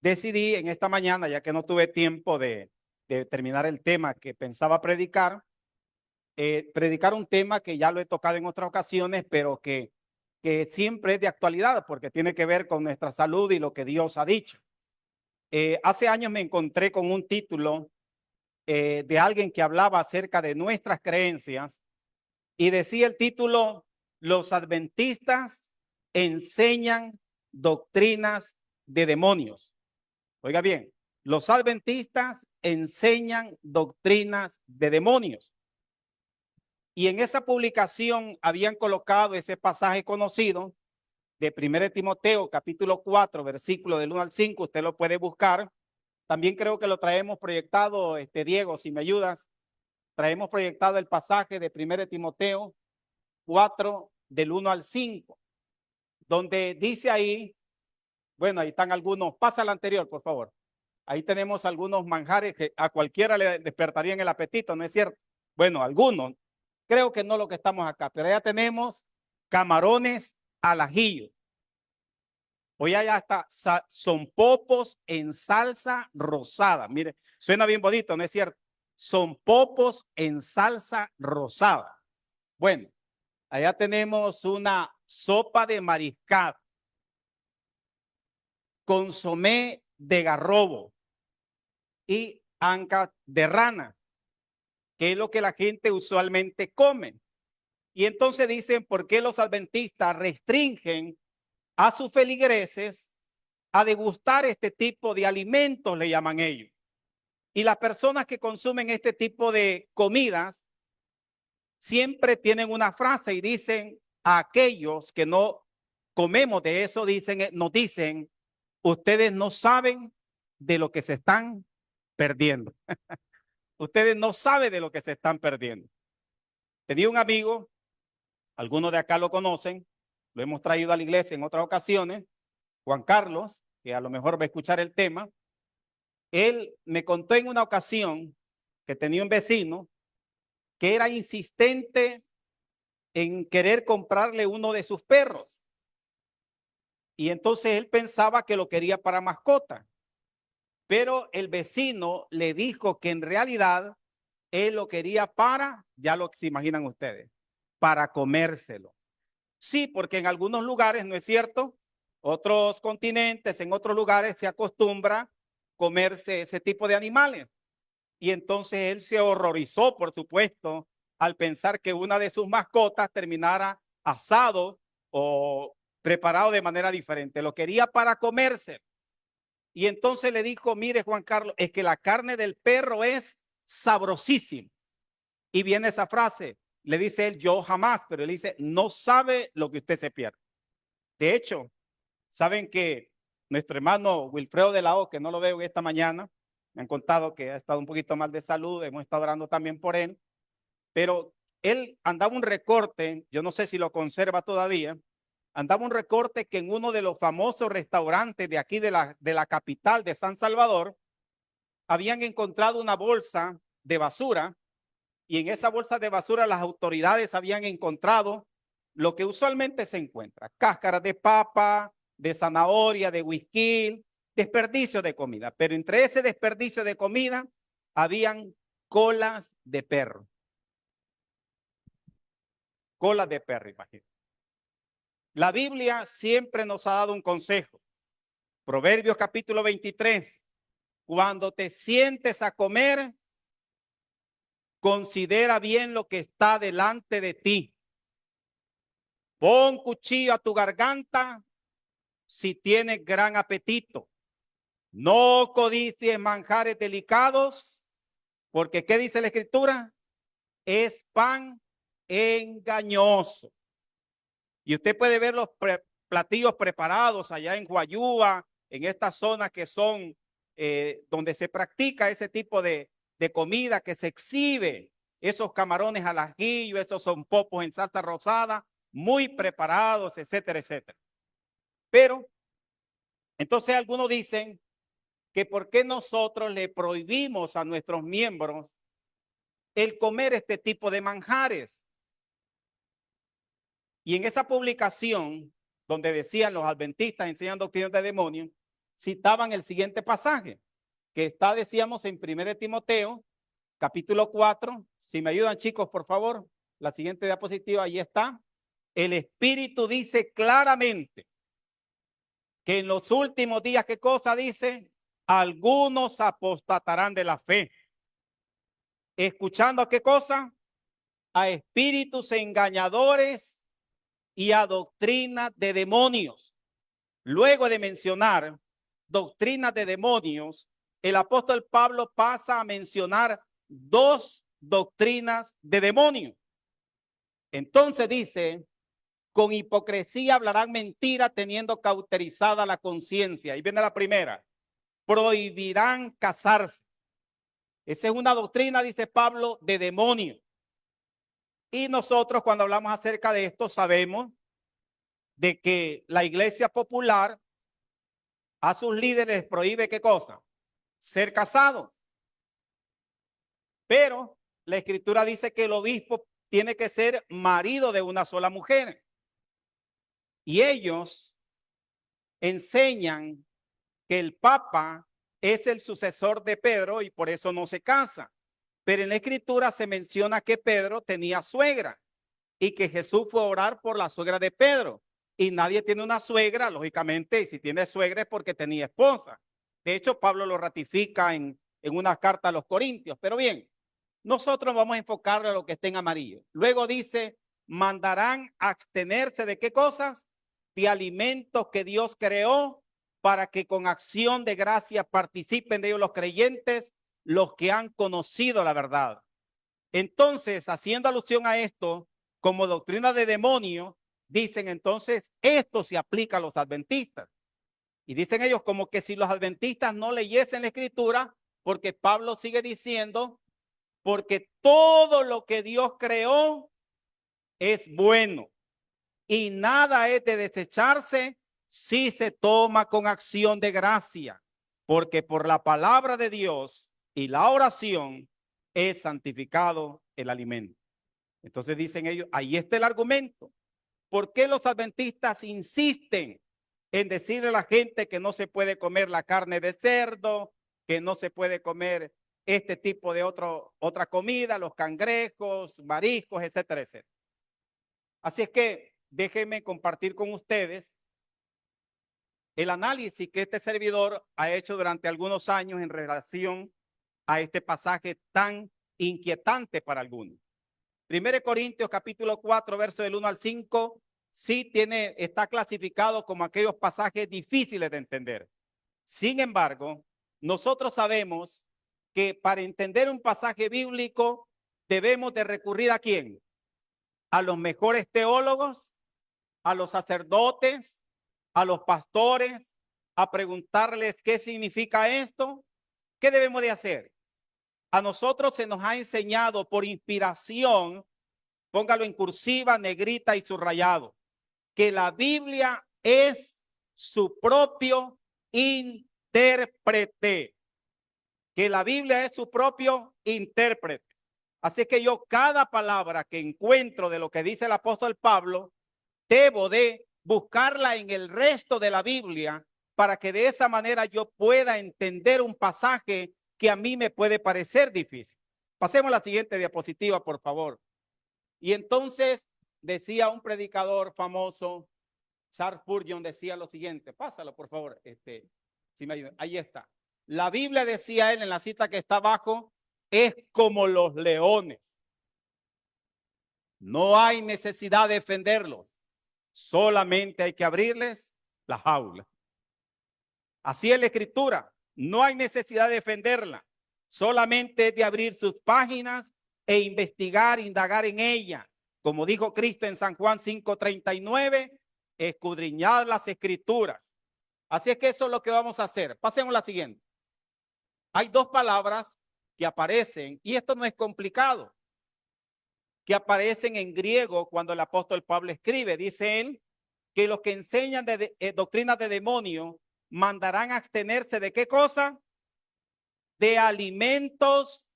decidí en esta mañana, ya que no tuve tiempo de terminar el tema que pensaba predicar, predicar un tema que ya lo he tocado en otras ocasiones, pero que siempre es de actualidad porque tiene que ver con nuestra salud y lo que Dios ha dicho. Hace años me encontré con un título de alguien que hablaba acerca de nuestras creencias y decía el título: Los adventistas enseñan doctrinas de demonios. Oiga bien, los adventistas enseñan doctrinas de demonios. Y en esa publicación habían colocado ese pasaje conocido de 1 Timoteo capítulo 4, versículo del 1 al 5. Usted lo puede buscar. También creo que lo traemos proyectado, Diego, si me ayudas. Traemos proyectado el pasaje de 1 Timoteo 4, del 1 al 5, donde dice ahí, bueno, ahí están algunos, pasa al anterior, por favor. Ahí tenemos algunos manjares que a cualquiera le despertarían el apetito, ¿no es cierto? Bueno, algunos, creo que no lo que estamos acá, pero ya tenemos camarones al ajillo. Hoy allá está, son popos en salsa rosada. Mire, suena bien bonito, ¿no es cierto? Son popos en salsa rosada. Bueno, allá tenemos una sopa de mariscado, consomé de garrobo y anca de rana, que es lo que la gente usualmente come. Y entonces dicen, ¿por qué los adventistas restringen a sus feligreses a degustar este tipo de alimentos, le llaman ellos? Y las personas que consumen este tipo de comidas siempre tienen una frase y dicen, a aquellos que no comemos de eso, nos dicen, ustedes no saben de lo que se están perdiendo. Ustedes no saben de lo que se están perdiendo. Tenía un amigo, algunos de acá lo conocen, lo hemos traído a la iglesia en otras ocasiones, Juan Carlos, que a lo mejor va a escuchar el tema. Él me contó en una ocasión que tenía un vecino que era insistente en querer comprarle uno de sus perros. Y entonces él pensaba que lo quería para mascota. Pero el vecino le dijo que en realidad él lo quería para, ya lo se imaginan ustedes, para comérselo. Sí, porque en algunos lugares, ¿no es cierto? Otros continentes, en otros lugares se acostumbra comerse ese tipo de animales. Y entonces él se horrorizó, por supuesto, al pensar que una de sus mascotas terminara asado o preparado de manera diferente. Lo quería para comerse. Y entonces le dijo, mire Juan Carlos, es que la carne del perro es sabrosísima. Y viene esa frase, le dice él, yo jamás, pero él dice, no sabe lo que usted se pierde. De hecho, saben que nuestro hermano Wilfredo de la O, que no lo veo esta mañana, me han contado que ha estado un poquito mal de salud, hemos estado orando también por él, pero él andaba un recorte, yo no sé si lo conserva todavía, andaba un recorte que en uno de los famosos restaurantes de aquí de la capital de San Salvador, habían encontrado una bolsa de basura y en esa bolsa de basura las autoridades habían encontrado lo que usualmente se encuentra: cáscaras de papa, de zanahoria, de whisky, desperdicio de comida. Pero entre ese desperdicio de comida habían colas de perro. Colas de perro, imagínate. La Biblia siempre nos ha dado un consejo. Proverbios capítulo 23. Cuando te sientes a comer, considera bien lo que está delante de ti. Pon cuchillo a tu garganta si tienes gran apetito. No codicies manjares delicados, porque ¿qué dice la Escritura? Es pan engañoso. Y usted puede ver los platillos preparados allá en Guayúa, en estas zonas que son donde se practica ese tipo de comida, que se exhibe esos camarones al ajillo, esos son popos en salsa rosada, muy preparados, etcétera, etcétera. Pero entonces algunos dicen que por qué nosotros le prohibimos a nuestros miembros el comer este tipo de manjares. Y en esa publicación donde decían los adventistas enseñan doctrinas de demonios, citaban el siguiente pasaje, que está, decíamos, en 1 Timoteo, capítulo 4. Si me ayudan, chicos, por favor, la siguiente diapositiva, ahí está. El Espíritu dice claramente que en los últimos días, ¿qué cosa dice? Algunos apostatarán de la fe. ¿Escuchando a qué cosa? A espíritus engañadores y a doctrinas de demonios. Luego de mencionar doctrinas de demonios, el apóstol Pablo pasa a mencionar dos doctrinas de demonios. Entonces dice, con hipocresía hablarán mentira teniendo cauterizada la conciencia. Ahí viene la primera. Prohibirán casarse. Esa es una doctrina, dice Pablo, de demonio. Y nosotros cuando hablamos acerca de esto sabemos de que la iglesia popular a sus líderes prohíbe ¿qué cosa? Ser casados. Pero la escritura dice que el obispo tiene que ser marido de una sola mujer. Y ellos enseñan que el Papa es el sucesor de Pedro y por eso no se casa. Pero en la escritura se menciona que Pedro tenía suegra y que Jesús fue a orar por la suegra de Pedro. Y nadie tiene una suegra, lógicamente, y si tiene suegra es porque tenía esposa. De hecho, Pablo lo ratifica en una carta a los Corintios. Pero bien, nosotros vamos a enfocarle a lo que esté en amarillo. Luego dice, mandarán a abstenerse de qué cosas? De alimentos que Dios creó para que con acción de gracia participen de ellos los creyentes, los que han conocido la verdad. Entonces, haciendo alusión a esto, como doctrina de demonio, dicen entonces, esto se aplica a los adventistas. Y dicen ellos como que si los adventistas no leyesen la escritura, porque Pablo sigue diciendo, porque todo lo que Dios creó es bueno y nada es de desecharse si se toma con acción de gracia, porque por la palabra de Dios y la oración es santificado el alimento. Entonces dicen ellos, ahí está el argumento. ¿Por qué los adventistas insisten en decirle a la gente que no se puede comer la carne de cerdo, que no se puede comer este tipo de otra comida, los cangrejos, mariscos, etcétera, etcétera? Así es que déjenme compartir con ustedes el análisis que este servidor ha hecho durante algunos años en relación a este pasaje tan inquietante para algunos. 1 Corintios capítulo 4, verso del 1 al 5, sí está clasificado como aquellos pasajes difíciles de entender. Sin embargo, nosotros sabemos que para entender un pasaje bíblico debemos de recurrir ¿a quién? A los mejores teólogos, a los sacerdotes, a los pastores, a preguntarles qué significa esto, qué debemos de hacer. A nosotros se nos ha enseñado por inspiración, póngalo en cursiva, negrita y subrayado, que la Biblia es su propio intérprete. Que la Biblia es su propio intérprete. Así que yo cada palabra que encuentro de lo que dice el apóstol Pablo, debo de buscarla en el resto de la Biblia para que de esa manera yo pueda entender un pasaje que a mí me puede parecer difícil. Pasemos a la siguiente diapositiva, por favor. Y entonces decía un predicador famoso, Charles Spurgeon, decía lo siguiente. Pásalo, por favor. Si me ayuda. Ahí está. La Biblia, decía él en la cita que está abajo, es como los leones. No hay necesidad de defenderlos. Solamente hay que abrirles la jaula. Así es la escritura. No hay necesidad de defenderla. Solamente de abrir sus páginas e investigar, indagar en ella. Como dijo Cristo en San Juan 5:39, escudriñad las escrituras. Así es que eso es lo que vamos a hacer. Pasemos a la siguiente. Hay dos palabras que aparecen, y esto no es complicado, que aparecen en griego cuando el apóstol Pablo escribe. Dice él que los que enseñan doctrinas de demonio mandarán a abstenerse de qué cosa? De alimentos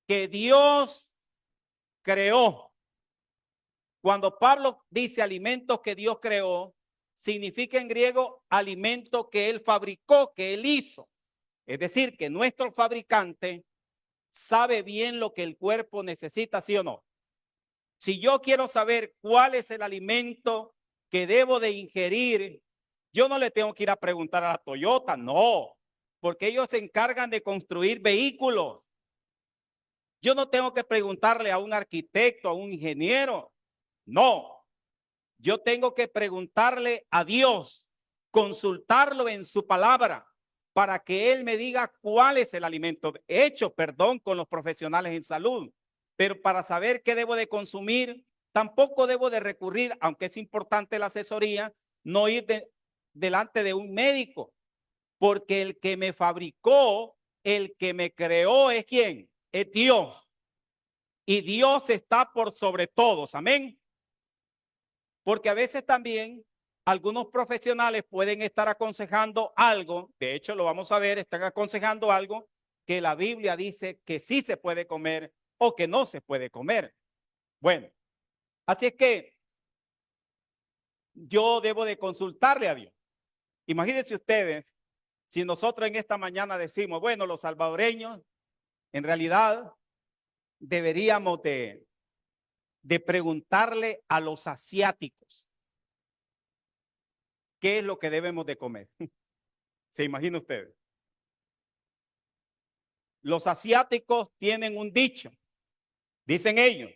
que Dios creó. Cuando Pablo dice alimentos que Dios creó, significa en griego alimento que él fabricó, que él hizo. Es decir, que nuestro fabricante sabe bien lo que el cuerpo necesita, ¿sí o no? Si yo quiero saber cuál es el alimento que debo de ingerir, yo no le tengo que ir a preguntar a la Toyota, no, porque ellos se encargan de construir vehículos. Yo no tengo que preguntarle a un arquitecto, a un ingeniero, no. Yo tengo que preguntarle a Dios, consultarlo en su palabra, para que Él me diga cuál es el alimento hecho, perdón, con los profesionales en salud. Pero para saber qué debo de consumir, tampoco debo de recurrir, aunque es importante la asesoría, no ir delante de un médico, porque el que me fabricó, el que me creó es ¿quién? Es Dios. Y Dios está por sobre todos, amén. Porque a veces también algunos profesionales pueden estar aconsejando algo, de hecho lo vamos a ver, están aconsejando algo que la Biblia dice que sí se puede comer o que no se puede comer. Bueno, así es que yo debo de consultarle a Dios. Imagínense ustedes, si nosotros en esta mañana decimos, bueno, los salvadoreños, en realidad deberíamos de preguntarle a los asiáticos qué es lo que debemos de comer. ¿Se imagina ustedes? Los asiáticos tienen un dicho, dicen ellos,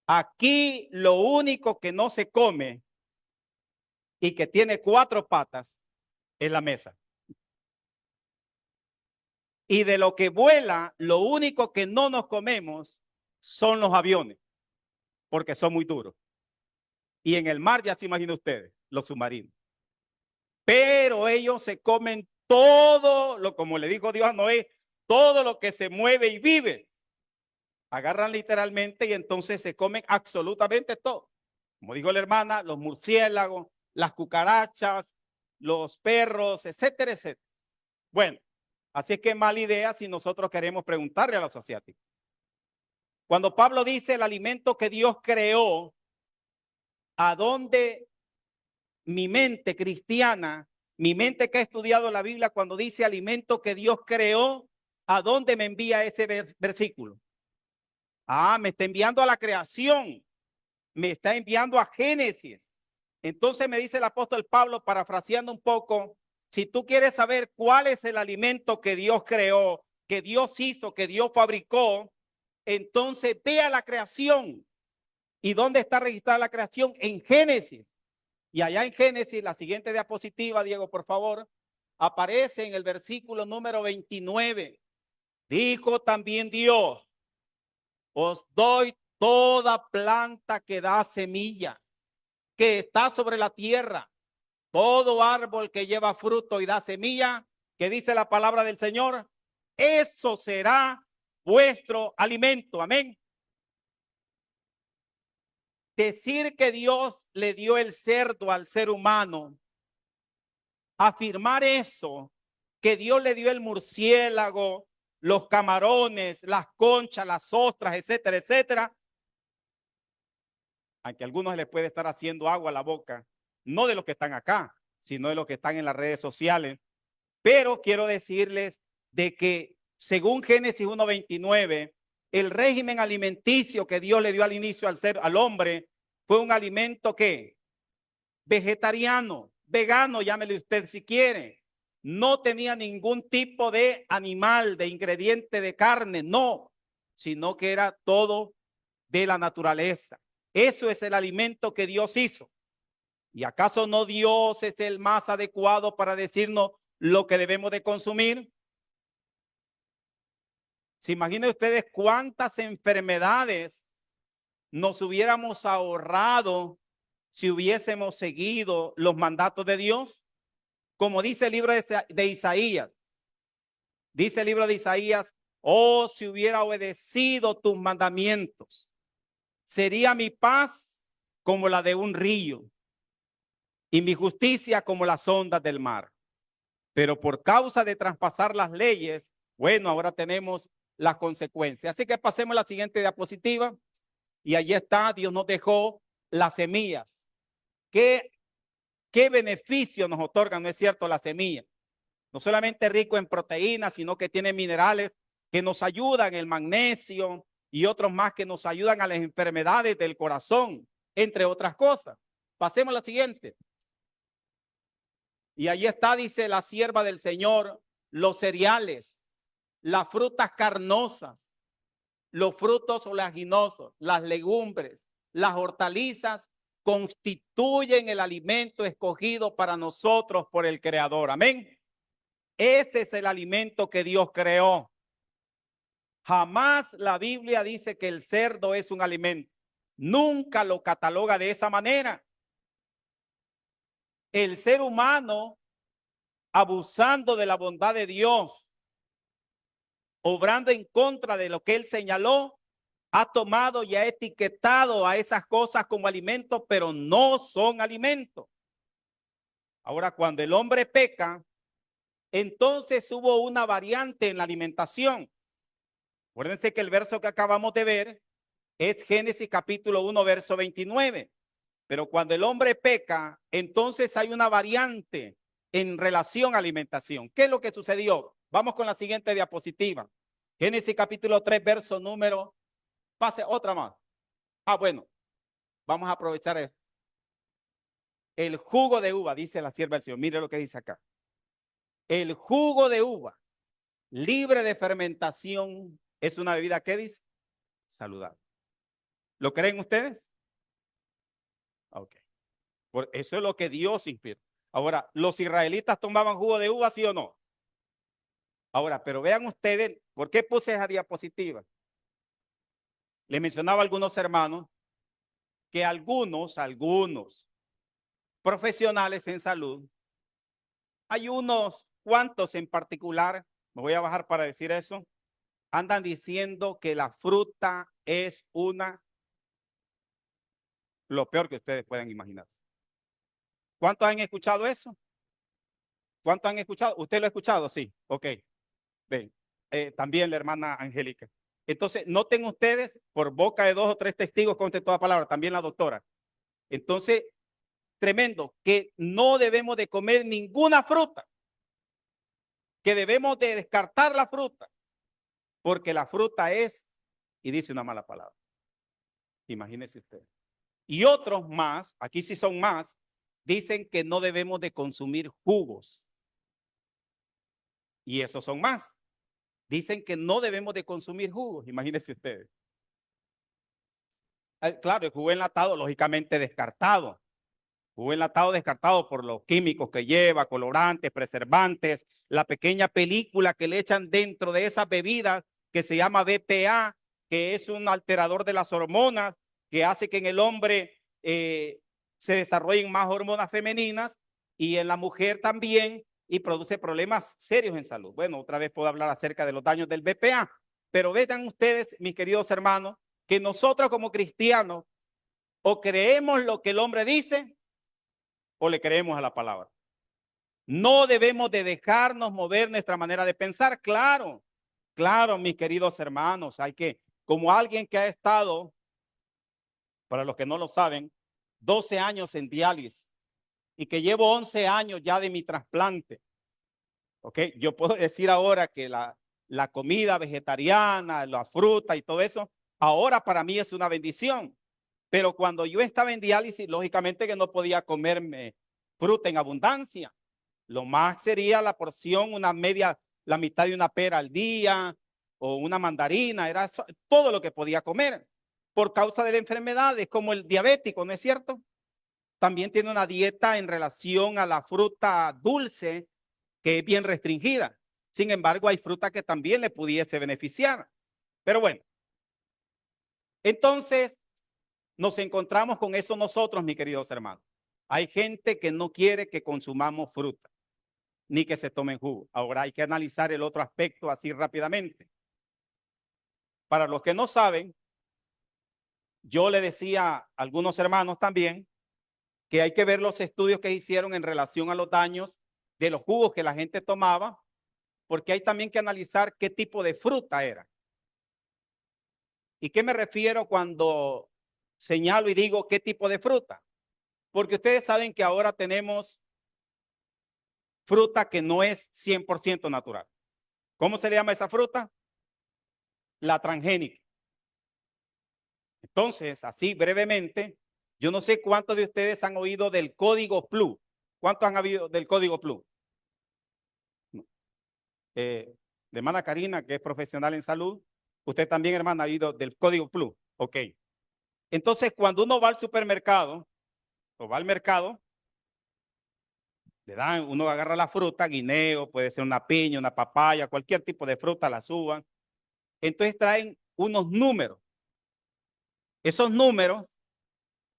aquí lo único que no se come y que tiene 4 patas es la mesa. Y de lo que vuela, lo único que no nos comemos son los aviones, porque son muy duros. Y en el mar, ya se imagina ustedes, los submarinos. Pero ellos se comen todo lo, como le dijo Dios a Noé, todo lo que se mueve y vive. Agarran literalmente y entonces se comen absolutamente todo. Como dijo la hermana, los murciélagos, las cucarachas, los perros, etcétera, etcétera. Bueno, así es que mala idea si nosotros queremos preguntarle a los asiáticos. Cuando Pablo dice el alimento que Dios creó, ¿a dónde mi mente cristiana, mi mente que ha estudiado la Biblia, cuando dice alimento que Dios creó, ¿a dónde me envía ese versículo? Ah, me está enviando a la creación, me está enviando a Génesis. Entonces me dice el apóstol Pablo, parafraseando un poco, si tú quieres saber cuál es el alimento que Dios creó, que Dios hizo, que Dios fabricó, entonces ve a la creación. ¿Y dónde está registrada la creación? En Génesis. Y allá en Génesis, la siguiente diapositiva, Diego, por favor, aparece en el versículo número 29. Dijo también Dios, os doy toda planta que da semilla, que está sobre la tierra, todo árbol que lleva fruto y da semilla, que dice la palabra del Señor, eso será vuestro alimento. Amén. Decir que Dios le dio el cerdo al ser humano, afirmar eso, que Dios le dio el murciélago, los camarones, las conchas, las ostras, etcétera, etcétera, aunque a algunos les puede estar haciendo agua a la boca, no de los que están acá, sino de los que están en las redes sociales. Pero quiero decirles de que según Génesis 1:29, el régimen alimenticio que Dios le dio al inicio al hombre fue un alimento que vegetariano, vegano, llámele usted si quiere. No tenía ningún tipo de animal, de ingrediente de carne, no, sino que era todo de la naturaleza. Eso es el alimento que Dios hizo. ¿Y acaso no Dios es el más adecuado para decirnos lo que debemos de consumir? ¿Se imaginan ustedes cuántas enfermedades nos hubiéramos ahorrado si hubiésemos seguido los mandatos de Dios? Como dice el libro de Isaías, dice el libro de Isaías, oh, si hubiera obedecido tus mandamientos, sería mi paz como la de un río y mi justicia como las ondas del mar. Pero por causa de traspasar las leyes, bueno, ahora tenemos las consecuencias. Así que pasemos a la siguiente diapositiva. Y allí está, Dios nos dejó las semillas. ¿Qué ¿Qué beneficio nos otorga, no es cierto, la semilla? No solamente rico en proteínas, sino que tiene minerales que nos ayudan, el magnesio y otros más que nos ayudan a las enfermedades del corazón, entre otras cosas. Pasemos a la siguiente. Y ahí está, dice la sierva del Señor, los cereales, las frutas carnosas, los frutos oleaginosos, las legumbres, las hortalizas constituyen el alimento escogido para nosotros por el Creador. Amén. Ese es el alimento que Dios creó. Jamás la Biblia dice que el cerdo es un alimento. Nunca lo cataloga de esa manera. El ser humano, abusando de la bondad de Dios, obrando en contra de lo que él señaló, ha tomado y ha etiquetado a esas cosas como alimentos, pero no son alimentos. Ahora, cuando el hombre peca, entonces hubo una variante en la alimentación. Acuérdense que el verso que acabamos de ver es Génesis capítulo 1, verso 29. Pero cuando el hombre peca, entonces hay una variante en relación a alimentación. ¿Qué es lo que sucedió? Vamos con la siguiente diapositiva. Génesis capítulo 3, verso número... Pase otra más. Bueno, vamos a aprovechar esto. El jugo de uva, dice la sierva del Señor. Mire lo que dice acá. El jugo de uva, libre de fermentación, es una bebida, ¿qué dice? Saludable. ¿Lo creen ustedes? Ok. Por eso es lo que Dios inspiró. Ahora, ¿los israelitas tomaban jugo de uva, sí o no? Ahora, pero vean ustedes, ¿por qué puse esa diapositiva? Le mencionaba a algunos hermanos que algunos profesionales en salud, hay unos cuantos en particular, me voy a bajar para decir eso, andan diciendo que la fruta es lo peor que ustedes puedan imaginar. ¿Cuántos han escuchado eso? ¿Cuántos han escuchado? ¿Usted lo ha escuchado? Sí, ok. Ven, también la hermana Angélica. Entonces, noten ustedes, por boca de 2 o 3 testigos, conste toda palabra, también la doctora. Entonces, tremendo, que no debemos de comer ninguna fruta, que debemos de descartar la fruta, porque la fruta es, y dice una mala palabra. Imagínese usted. Y otros más, aquí sí son más, dicen que no debemos de consumir jugos. Y esos son más. Dicen que no debemos de consumir jugos, imagínense ustedes. Claro, el jugo enlatado, lógicamente descartado. Jugo enlatado descartado por los químicos que lleva, colorantes, preservantes, la pequeña película que le echan dentro de esas bebidas que se llama BPA, que es un alterador de las hormonas, que hace que en el hombre se desarrollen más hormonas femeninas y en la mujer también, y produce problemas serios en salud. Bueno, otra vez puedo hablar acerca de los daños del BPA, pero vean ustedes, mis queridos hermanos, que nosotros como cristianos o creemos lo que el hombre dice o le creemos a la palabra. No debemos de dejarnos mover nuestra manera de pensar. Claro, claro, mis queridos hermanos, hay que, como alguien que ha estado, para los que no lo saben, 12 años en diálisis y que llevo 11 años ya de mi trasplante. Ok, yo puedo decir ahora que la comida vegetariana, la fruta y todo eso, ahora para mí es una bendición. Pero cuando yo estaba en diálisis, lógicamente que no podía comerme fruta en abundancia. Lo más sería la porción, la mitad de una pera al día o una mandarina, era todo lo que podía comer. Por causa de la enfermedad, es como el diabético, ¿no es cierto? También tiene una dieta en relación a la fruta dulce que es bien restringida. Sin embargo, hay fruta que también le pudiese beneficiar. Pero bueno, entonces nos encontramos con eso nosotros, mis queridos hermanos. Hay gente que no quiere que consumamos fruta, ni que se tomen jugo. Ahora hay que analizar el otro aspecto así rápidamente. Para los que no saben, yo le decía a algunos hermanos también que hay que ver los estudios que hicieron en relación a los daños de los jugos que la gente tomaba, porque hay también que analizar qué tipo de fruta era. ¿Y qué me refiero cuando señalo y digo qué tipo de fruta? Porque ustedes saben que ahora tenemos fruta que no es 100% natural. ¿Cómo se le llama esa fruta? La transgénica. Entonces, así brevemente, yo no sé cuántos de ustedes han oído del código PLU. ¿Cuántos han oído del código PLU? De hermana Karina, que es profesional en salud. Usted también, hermana, ha oído del código PLU. Ok. Entonces, cuando uno va al supermercado o va al mercado, le dan, uno agarra la fruta, guineo, puede ser una piña, una papaya, cualquier tipo de fruta, la suban. Entonces traen unos números. Esos números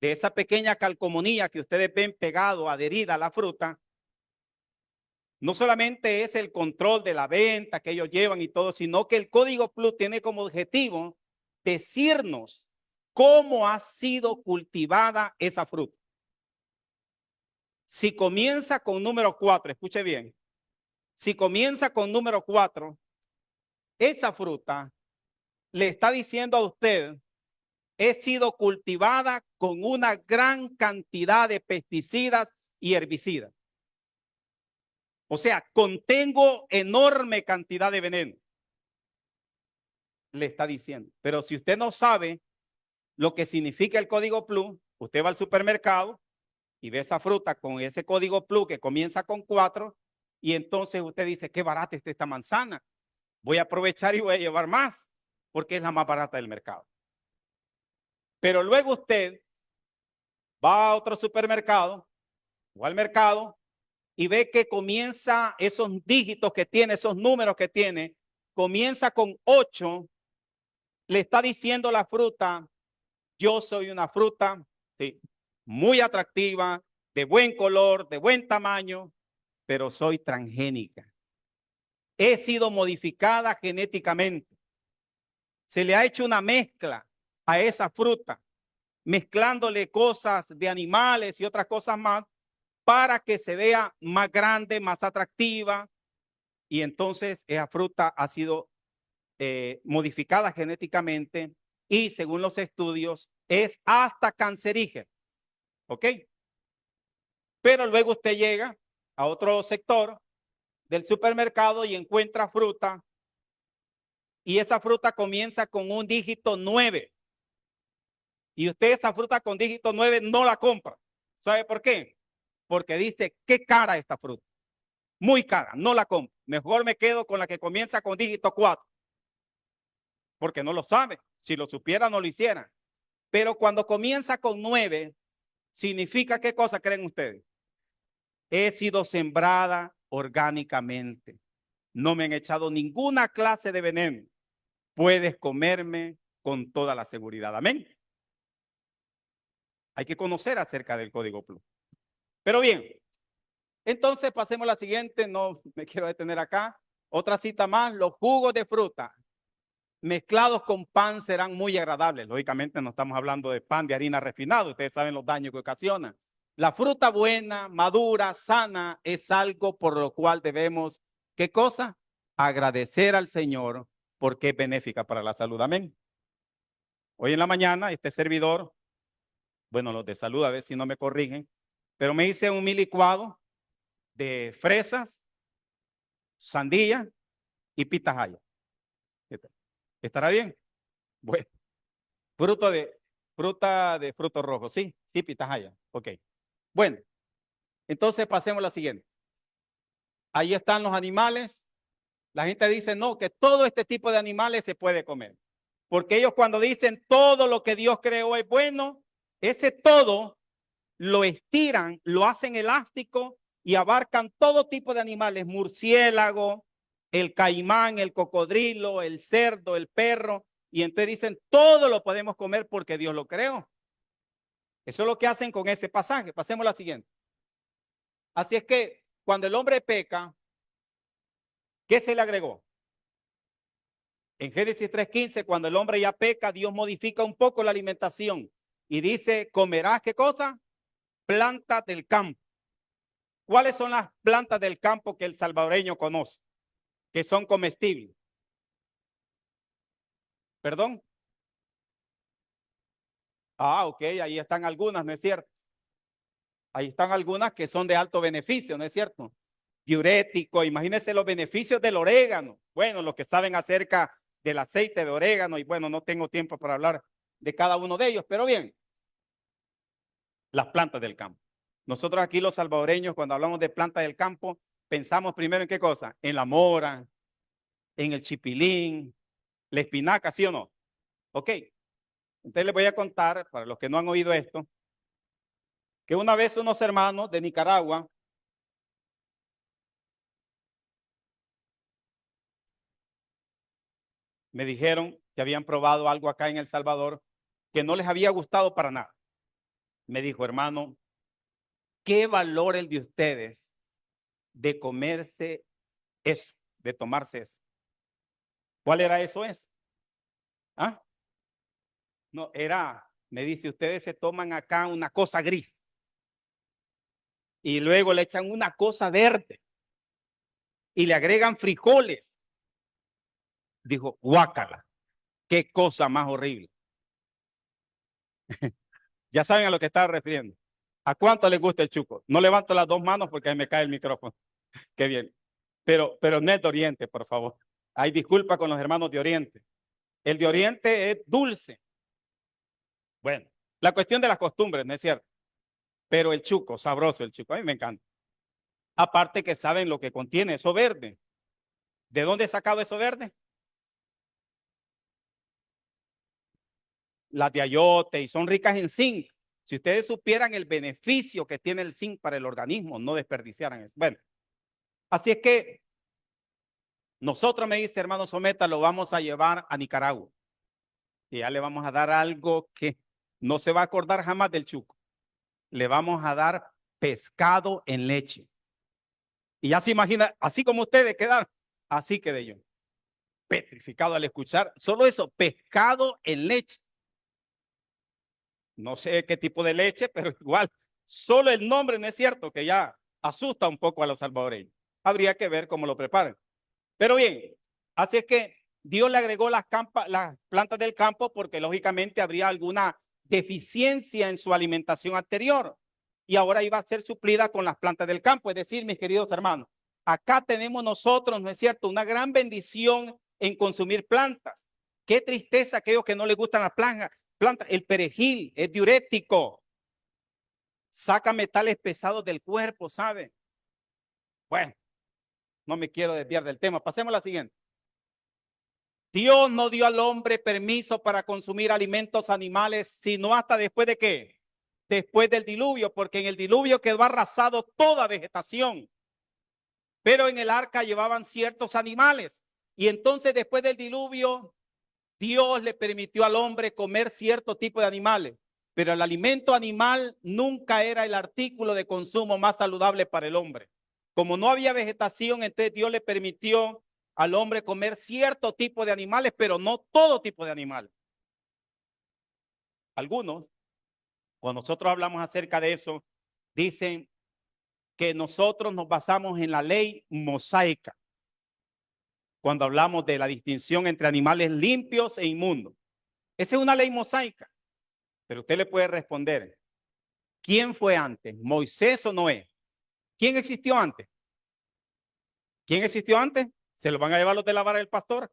de esa pequeña calcomanía que ustedes ven pegado, adherida a la fruta, no solamente es el control de la venta que ellos llevan y todo, sino que el código PLU tiene como objetivo decirnos cómo ha sido cultivada esa fruta. Si comienza con número 4, escuche bien, si comienza con número 4, esa fruta le está diciendo a usted, he sido cultivada con una gran cantidad de pesticidas y herbicidas. O sea, contengo enorme cantidad de veneno. Le está diciendo. Pero si usted no sabe lo que significa el código PLU, usted va al supermercado y ve esa fruta con ese código PLU que comienza con 4 y entonces usted dice, qué barata está esta manzana. Voy a aprovechar y voy a llevar más porque es la más barata del mercado. Pero luego usted va a otro supermercado o al mercado y ve que comienza esos dígitos que tiene, esos números que tiene, comienza con 8, le está diciendo la fruta, yo soy una fruta, sí, muy atractiva, de buen color, de buen tamaño, pero soy transgénica. He sido modificada genéticamente. Se le ha hecho una mezcla a esa fruta, mezclándole cosas de animales y otras cosas más para que se vea más grande, más atractiva. Y entonces esa fruta ha sido modificada genéticamente y según los estudios es hasta cancerígena. ¿Ok? Pero luego usted llega a otro sector del supermercado y encuentra fruta y esa fruta comienza con un dígito 9. Y usted esa fruta con dígito 9 no la compra. ¿Sabe por qué? Porque dice, qué cara esta fruta. Muy cara, no la compro. Mejor me quedo con la que comienza con dígito 4. Porque no lo sabe. Si lo supiera, no lo hiciera. Pero cuando comienza con 9, significa qué cosa creen ustedes. He sido sembrada orgánicamente. No me han echado ninguna clase de veneno. Puedes comerme con toda la seguridad. Amén. Hay que conocer acerca del código PLU. Pero bien, entonces pasemos a la siguiente. No me quiero detener acá. Otra cita más. Los jugos de fruta mezclados con pan serán muy agradables. Lógicamente no estamos hablando de pan de harina refinado. Ustedes saben los daños que ocasiona. La fruta buena, madura, sana, es algo por lo cual debemos, ¿qué cosa? Agradecer al Señor porque es benéfica para la salud. Amén. Hoy en la mañana, este servidor, bueno, los de salud, a ver si no me corrigen, pero me hice un licuado de fresas, sandía y pitahaya. ¿Estará bien? Bueno, fruta de frutos rojos, sí, sí, pitahaya. Ok. Bueno, entonces pasemos a la siguiente. Ahí están los animales. La gente dice, no, que todo este tipo de animales se puede comer. Porque ellos cuando dicen todo lo que Dios creó es bueno, ese todo lo estiran, lo hacen elástico y abarcan todo tipo de animales, murciélago, el caimán, el cocodrilo, el cerdo, el perro. Y entonces dicen, todo lo podemos comer porque Dios lo creó. Eso es lo que hacen con ese pasaje. Pasemos a la siguiente. Así es que cuando el hombre peca, ¿qué se le agregó? En Génesis 3:15, cuando el hombre ya peca, Dios modifica un poco la alimentación y dice, comerás, ¿qué cosa? Plantas del campo. ¿Cuáles son las plantas del campo que el salvadoreño conoce? Que son comestibles. ¿Perdón? Ah, ok, ahí están algunas, ¿no es cierto? Ahí están algunas que son de alto beneficio, ¿no es cierto? Diurético, imagínense los beneficios del orégano. Bueno, los que saben acerca del aceite de orégano, y bueno, no tengo tiempo para hablar de cada uno de ellos, pero bien, las plantas del campo. Nosotros aquí los salvadoreños, cuando hablamos de plantas del campo, pensamos primero en qué cosa, en la mora, en el chipilín, la espinaca, ¿sí o no? Ok, entonces les voy a contar, para los que no han oído esto, que una vez unos hermanos de Nicaragua me dijeron que habían probado algo acá en El Salvador que no les había gustado para nada. Me dijo, hermano, ¿qué valor el de ustedes de comerse eso, de tomarse eso? ¿Cuál era eso? ¿Ah? No, era, me dice, ustedes se toman acá una cosa gris y luego le echan una cosa verde y le agregan frijoles. Dijo, guácala, qué cosa más horrible. Ya saben a lo que estaba refiriendo. ¿A cuánto les gusta el chuco? No levanto las dos manos porque me cae el micrófono. Qué bien. Pero no es de Oriente, por favor. Hay disculpa con los hermanos de Oriente. El de Oriente es dulce. Bueno, la cuestión de las costumbres, ¿no es cierto? Pero el chuco, sabroso el chuco, a mí me encanta. Aparte que saben lo que contiene eso verde. ¿De dónde he sacado eso verde? Las de ayote y son ricas en zinc. Si ustedes supieran el beneficio que tiene el zinc para el organismo, no desperdiciaran eso. Bueno, así es que nosotros, me dice hermano Someta, lo vamos a llevar a Nicaragua. Y ya le vamos a dar algo que no se va a acordar jamás del chuco. Le vamos a dar pescado en leche. Y ya se imagina, así como ustedes quedaron, así quedé yo. Petrificado al escuchar, solo eso, pescado en leche. No sé qué tipo de leche, pero igual, solo el nombre no es cierto, que ya asusta un poco a los salvadoreños. Habría que ver cómo lo preparan. Pero bien, así es que Dios le agregó las plantas del campo porque lógicamente habría alguna deficiencia en su alimentación anterior y ahora iba a ser suplida con las plantas del campo. Es decir, mis queridos hermanos, acá tenemos nosotros, ¿no es cierto?, una gran bendición en consumir plantas. Qué tristeza aquellos que no les gustan las plantas. El perejil es diurético, saca metales pesados del cuerpo, ¿sabe? Bueno, no me quiero desviar del tema. Pasemos a la siguiente. Dios no dio al hombre permiso para consumir alimentos animales, sino hasta después de qué? Después del diluvio, porque en el diluvio quedó arrasado toda vegetación. Pero en el arca llevaban ciertos animales. Y entonces después del diluvio, Dios le permitió al hombre comer cierto tipo de animales. Pero el alimento animal nunca era el artículo de consumo más saludable para el hombre. Como no había vegetación, entonces Dios le permitió al hombre comer cierto tipo de animales, pero no todo tipo de animales. Algunos, cuando nosotros hablamos acerca de eso, dicen que nosotros nos basamos en la ley mosaica cuando hablamos de la distinción entre animales limpios e inmundos. Esa es una ley mosaica, pero usted le puede responder, ¿quién fue antes, Moisés o Noé? ¿Quién existió antes? ¿Quién existió antes? ¿Se lo van a llevar los de la vara del pastor?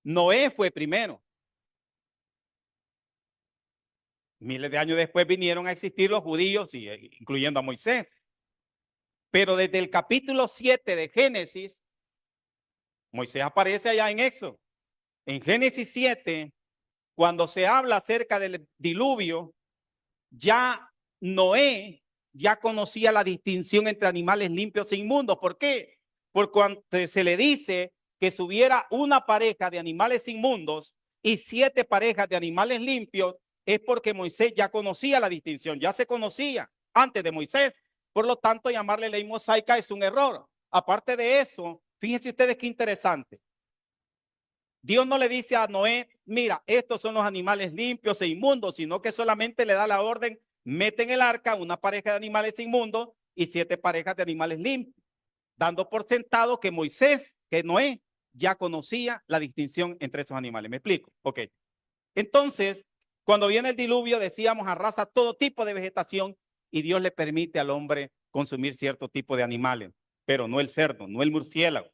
Noé fue primero. Miles de años después vinieron a existir los judíos, incluyendo a Moisés. Pero desde el capítulo 7 de Génesis, Moisés aparece allá en Éxodo. En Génesis 7, cuando se habla acerca del diluvio, ya Noé ya conocía la distinción entre animales limpios e inmundos. ¿Por qué? Porque cuando se le dice que subiera una pareja de animales inmundos y 7 parejas de animales limpios, es porque Moisés ya conocía la distinción, ya se conocía antes de Moisés. Por lo tanto, llamarle ley mosaica es un error. Aparte de eso, fíjense ustedes qué interesante. Dios no le dice a Noé, mira, estos son los animales limpios e inmundos, sino que solamente le da la orden, mete en el arca una pareja de animales inmundos y 7 parejas de animales limpios, dando por sentado que Moisés, que Noé, ya conocía la distinción entre esos animales. ¿Me explico? Ok. Entonces, Cuando viene el diluvio, decíamos, arrasa todo tipo de vegetación y Dios le permite al hombre consumir cierto tipo de animales, pero no el cerdo, no el murciélago.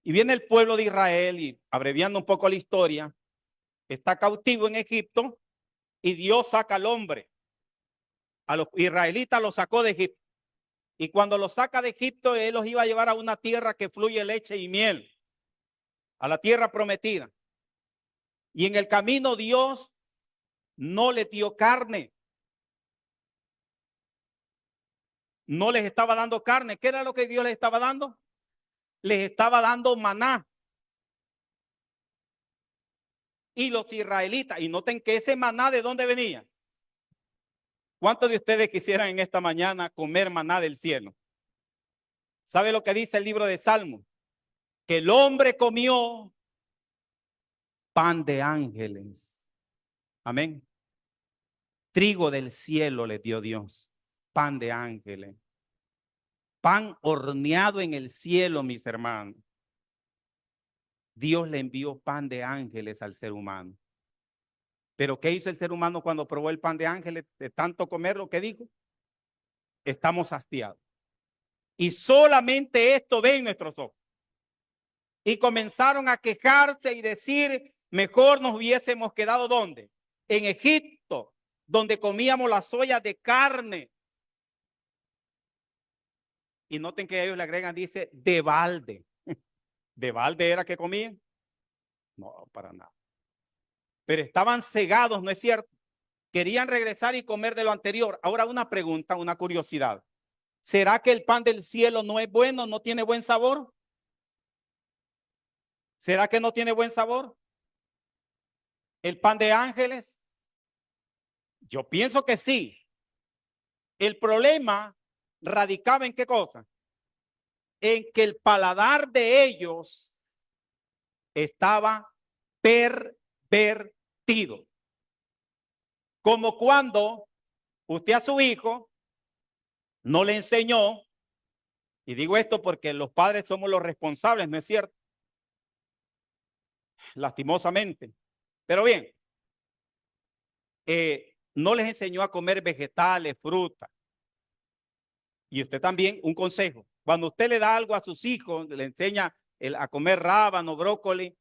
Y viene el pueblo de Israel y, abreviando un poco la historia, está cautivo en Egipto y Dios saca al hombre. A los israelitas los sacó de Egipto. Y cuando los saca de Egipto, él los iba a llevar a una tierra que fluye leche y miel, a la tierra prometida. Y en el camino Dios no les dio carne. No les estaba dando carne. ¿Qué era lo que Dios les estaba dando? Les estaba dando maná. Y los israelitas, y noten que ese maná, ¿de dónde venía? ¿Cuántos de ustedes quisieran en esta mañana comer maná del cielo? ¿Sabe lo que dice el libro de Salmos? Que el hombre comió pan de ángeles. Amén. Trigo del cielo le dio Dios. Pan de ángeles. Pan horneado en el cielo, mis hermanos. Dios le envió pan de ángeles al ser humano. Pero ¿qué hizo el ser humano cuando probó el pan de ángeles? De tanto comerlo, ¿qué dijo? Estamos hastiados. Y solamente esto ven nuestros ojos. Y comenzaron a quejarse y decir, mejor nos hubiésemos quedado ¿dónde? En Egipto, donde comíamos las ollas de carne. Y noten que ellos le agregan, dice, de balde. ¿De balde era que comían? No, para nada. Pero estaban cegados, ¿no es cierto? Querían regresar y comer de lo anterior. Ahora una pregunta, una curiosidad. ¿Será que el pan del cielo no es bueno, no tiene buen sabor? ¿Será que no tiene buen sabor? ¿El pan de ángeles? Yo pienso que sí. El problema radicaba en qué cosa? En que el paladar de ellos estaba pervertido. Como cuando usted a su hijo no le enseñó, y digo esto porque los padres somos los responsables, ¿no es cierto? Lastimosamente. Pero bien, no les enseñó a comer vegetales, frutas. Y usted también, un consejo, cuando usted le da algo a sus hijos, le enseña a comer rábano, brócoli,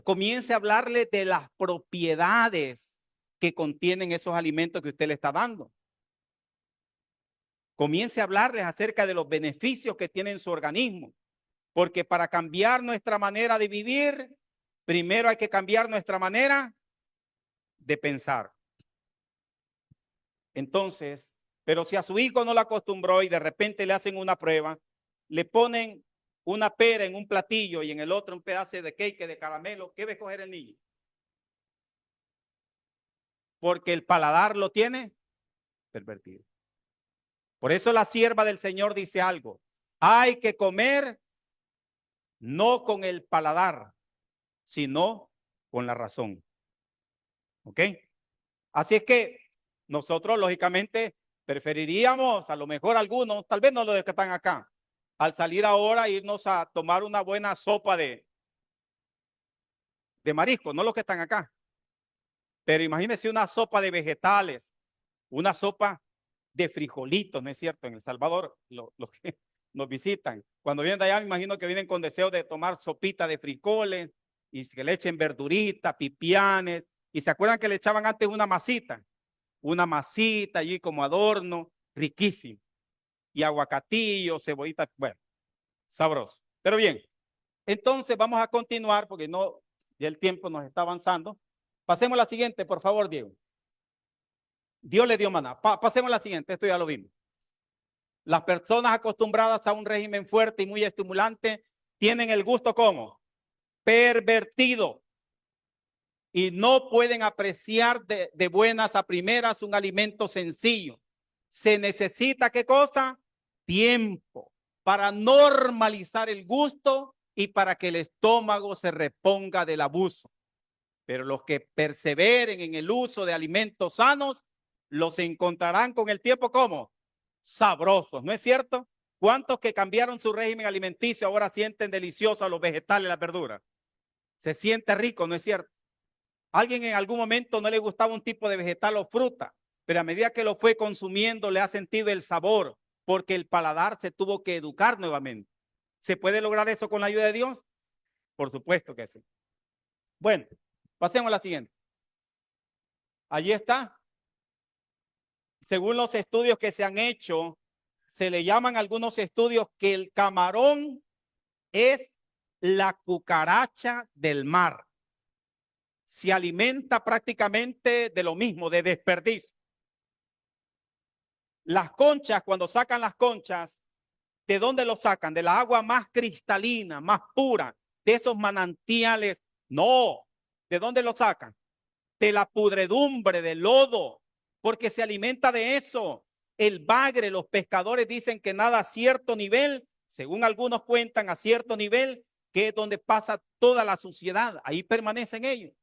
comience a hablarle de las propiedades que contienen esos alimentos que usted le está dando. Comience a hablarles acerca de los beneficios que tiene en su organismo. Porque para cambiar nuestra manera de vivir, primero hay que cambiar nuestra manera de pensar. Entonces, pero si a su hijo no lo acostumbró y de repente le hacen una prueba, le ponen una pera en un platillo y en el otro un pedazo de cake de caramelo, ¿qué va a escoger el niño? Porque el paladar lo tiene pervertido. Por eso la sierva del Señor dice algo. Hay que comer no con el paladar, sino con la razón. ¿Ok? Así es que nosotros, lógicamente, preferiríamos, a lo mejor algunos, tal vez no los que están acá, al salir ahora, irnos a tomar una buena sopa de marisco, no los que están acá. Pero imagínense una sopa de vegetales, una sopa de frijolitos, ¿no es cierto? En El Salvador, los que nos visitan, cuando vienen de allá, me imagino que vienen con deseo de tomar sopita de frijoles y que le echen verduritas, pipianes. Y se acuerdan que le echaban antes una masita allí como adorno, riquísimo. Y aguacatillo, cebollita, bueno, sabroso. Pero bien, entonces vamos a continuar porque no, ya el tiempo nos está avanzando. Pasemos a la siguiente, por favor, Diego. Dios le dio maná. Pasemos a la siguiente, esto ya lo vimos. Las personas acostumbradas a un régimen fuerte y muy estimulante tienen el gusto como pervertido y no pueden apreciar de buenas a primeras un alimento sencillo. Se necesita, ¿qué cosa? Tiempo para normalizar el gusto y para que el estómago se reponga del abuso. Pero los que perseveren en el uso de alimentos sanos, los encontrarán con el tiempo como sabrosos, ¿no es cierto? ¿Cuántos que cambiaron su régimen alimenticio ahora sienten deliciosos los vegetales y las verduras? Se siente rico, ¿no es cierto? Alguien en algún momento no le gustaba un tipo de vegetal o fruta, pero a medida que lo fue consumiendo le ha sentido el sabor, porque el paladar se tuvo que educar nuevamente. ¿Se puede lograr eso con la ayuda de Dios? Por supuesto que sí. Bueno, pasemos a la siguiente. Allí está. Según los estudios que se han hecho, se le llaman algunos estudios que el camarón es la cucaracha del mar. Se alimenta prácticamente de lo mismo, de desperdicio. Las conchas, cuando sacan las conchas, ¿de dónde lo sacan? De la agua más cristalina, más pura, de esos manantiales. No, ¿de dónde lo sacan? De la pudredumbre, del lodo, porque se alimenta de eso. El bagre, los pescadores dicen que nada a cierto nivel, según algunos cuentan a cierto nivel, que es donde pasa toda la suciedad, ahí permanecen ellos.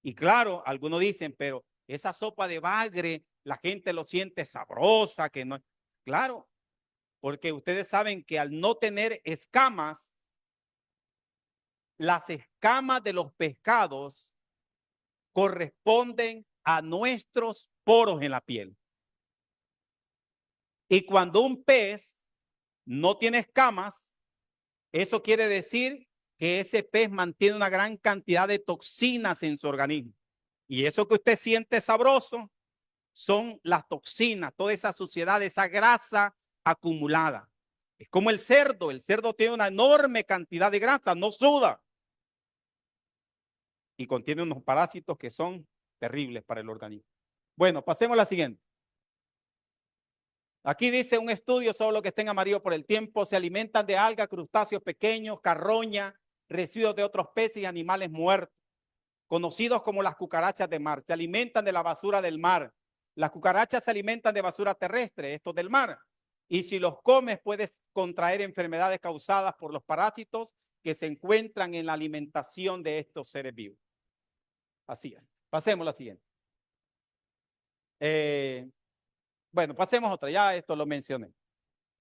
Y claro, algunos dicen, pero esa sopa de bagre, la gente lo siente sabrosa, que no. Claro, porque ustedes saben que al no tener escamas, las escamas de los pescados corresponden a nuestros poros en la piel. Y cuando un pez no tiene escamas, eso quiere decir que ese pez mantiene una gran cantidad de toxinas en su organismo. Y eso que usted siente sabroso son las toxinas, toda esa suciedad, esa grasa acumulada. Es como el cerdo tiene una enorme cantidad de grasa, no suda. Y contiene unos parásitos que son terribles para el organismo. Bueno, pasemos a la siguiente. Aquí dice un estudio sobre lo que estén amarillo por el tiempo. Se alimentan de algas, crustáceos pequeños, carroña, residuos de otros peces y animales muertos, conocidos como las cucarachas de mar. Se alimentan de la basura del mar. Las cucarachas se alimentan de basura terrestre, esto del mar. Y si los comes, puedes contraer enfermedades causadas por los parásitos que se encuentran en la alimentación de estos seres vivos. Así es. Pasemos a la siguiente. Bueno, pasemos a otra. Ya esto lo mencioné.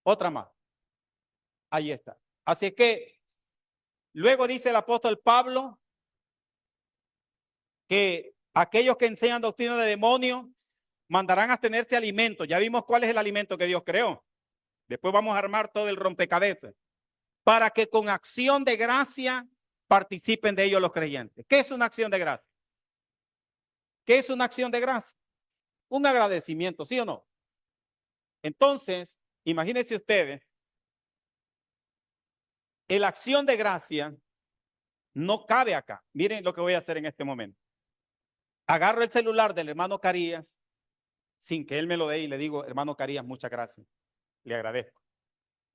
Otra más. Ahí está. Así que luego dice el apóstol Pablo que aquellos que enseñan doctrina de demonios mandarán a abstenerse alimentos. Ya vimos cuál es el alimento que Dios creó. Después vamos a armar todo el rompecabezas para que con acción de gracia participen de ellos los creyentes. ¿Qué es una acción de gracia? ¿Qué es una acción de gracia? Un agradecimiento, ¿sí o no? Entonces, imagínense ustedes, la acción de gracia no cabe acá. Miren lo que voy a hacer en este momento. Agarro el celular del hermano Carías, sin que él me lo dé, y le digo, hermano Carías, muchas gracias. Le agradezco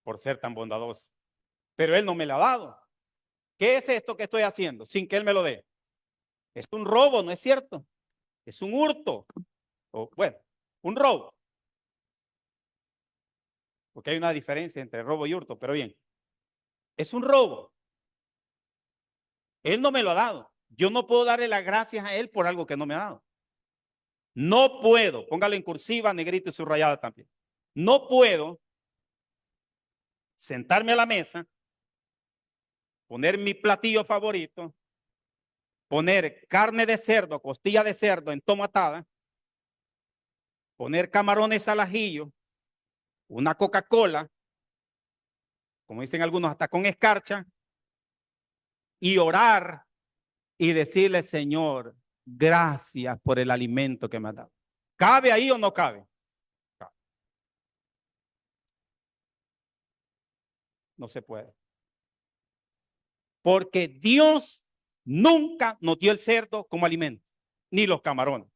por ser tan bondadoso. Pero él no me lo ha dado. ¿Qué es esto que estoy haciendo sin que él me lo dé? Es un robo, ¿no es cierto? Es un hurto. O, bueno, un robo. Porque hay una diferencia entre robo y hurto, pero bien. Es un robo. Él no me lo ha dado. Yo no puedo darle las gracias a él por algo que no me ha dado. No puedo, póngalo en cursiva, negrito y subrayada también. No puedo sentarme a la mesa, poner mi platillo favorito, poner carne de cerdo, costilla de cerdo entomatada, poner camarones al ajillo, una Coca-Cola, como dicen algunos, hasta con escarcha, y orar y decirle, Señor, gracias por el alimento que me has dado. ¿Cabe ahí o no cabe? Cabe. No se puede. Porque Dios nunca nos dio el cerdo como alimento, ni los camarones,